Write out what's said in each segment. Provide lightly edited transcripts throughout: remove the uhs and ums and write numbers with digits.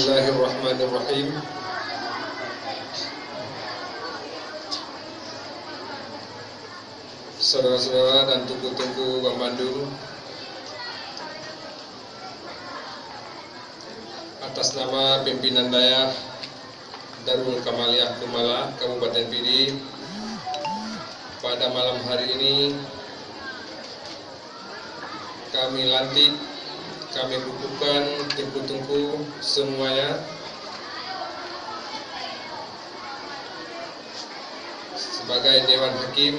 Bismillahirrahmanirrahim. Saudara-saudara dan tungku-tungku Bang Bandung, atas nama pimpinan Dayah Darul Kamaliyah Kumala Kabupaten Pidi, pada malam hari ini kami lantik, kami kukuhkan tungku-tungku semuanya sebagai Dewan Hakim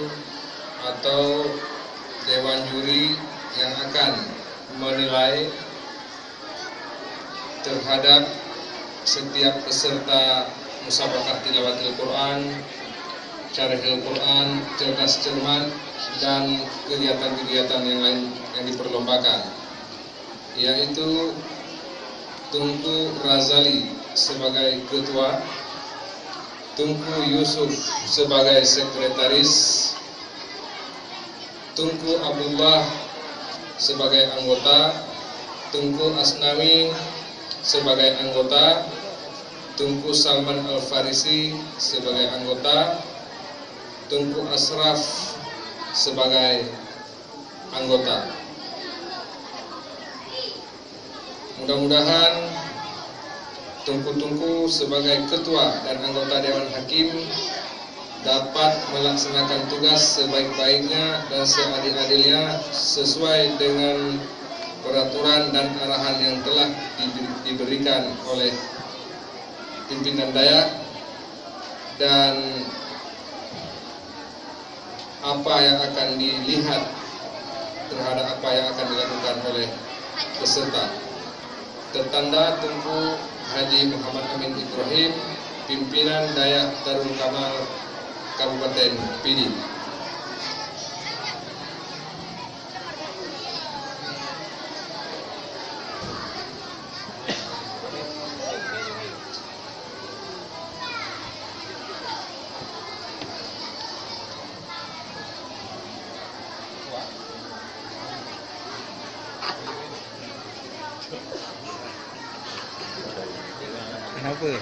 atau Dewan Juri yang akan menilai terhadap setiap peserta musabaqah tilawatil Quran, syarahil Quran, cerdas cermat, dan kegiatan-kegiatan yang lain yang diperlombakan, yaitu Tunku Razali sebagai ketua, Tunku Yusuf sebagai sekretaris, Tunku Abdullah sebagai anggota, Tunku Asnawi sebagai anggota, Tunku Salman Al-Farisi sebagai anggota, Tunku Asraf sebagai anggota. Mudah-mudahan Tunku-Tunku sebagai ketua dan anggota Dewan Hakim dapat melaksanakan tugas sebaik-baiknya dan seadil-adilnya sesuai dengan peraturan dan arahan yang telah diberikan oleh pimpinan Dayah, dan apa yang akan dilihat terhadap apa yang akan dilakukan oleh peserta. Tertanda Tunku Haji Muhammad Amin Ibrahim, pimpinan Dayah Darul Kamal Kabupaten Pidi. Kenapa?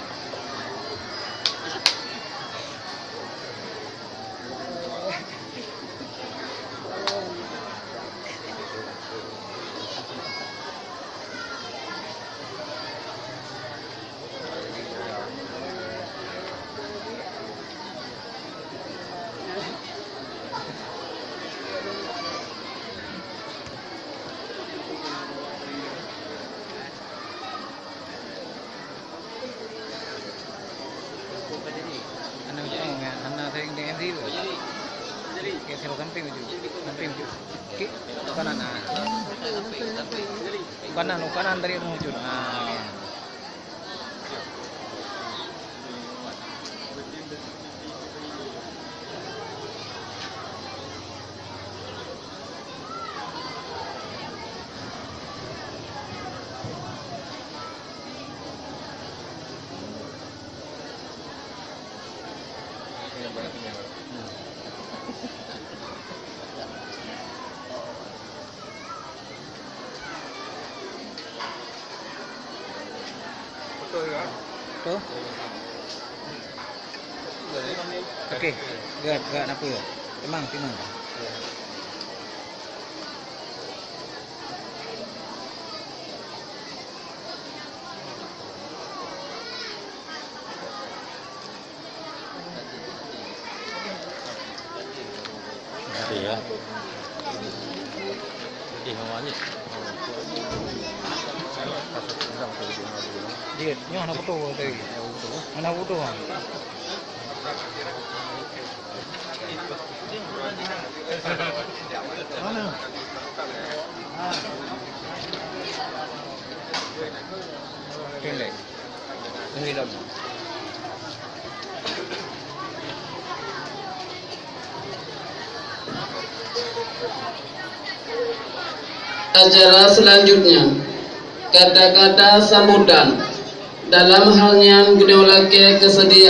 Anak saya dengan dia. Kayak sel samping itu. Samping itu. Ke kanan. Kanan dari muncul. Tuh. Okey, gerak apa ya? Timang. Iya. Hawanya. Dia, ni mana foto tadi? Mana foto? Mana? Pendek. Ini dah. Acara selanjutnya, kata-kata sambutan dalam halnya gedolake kesediaan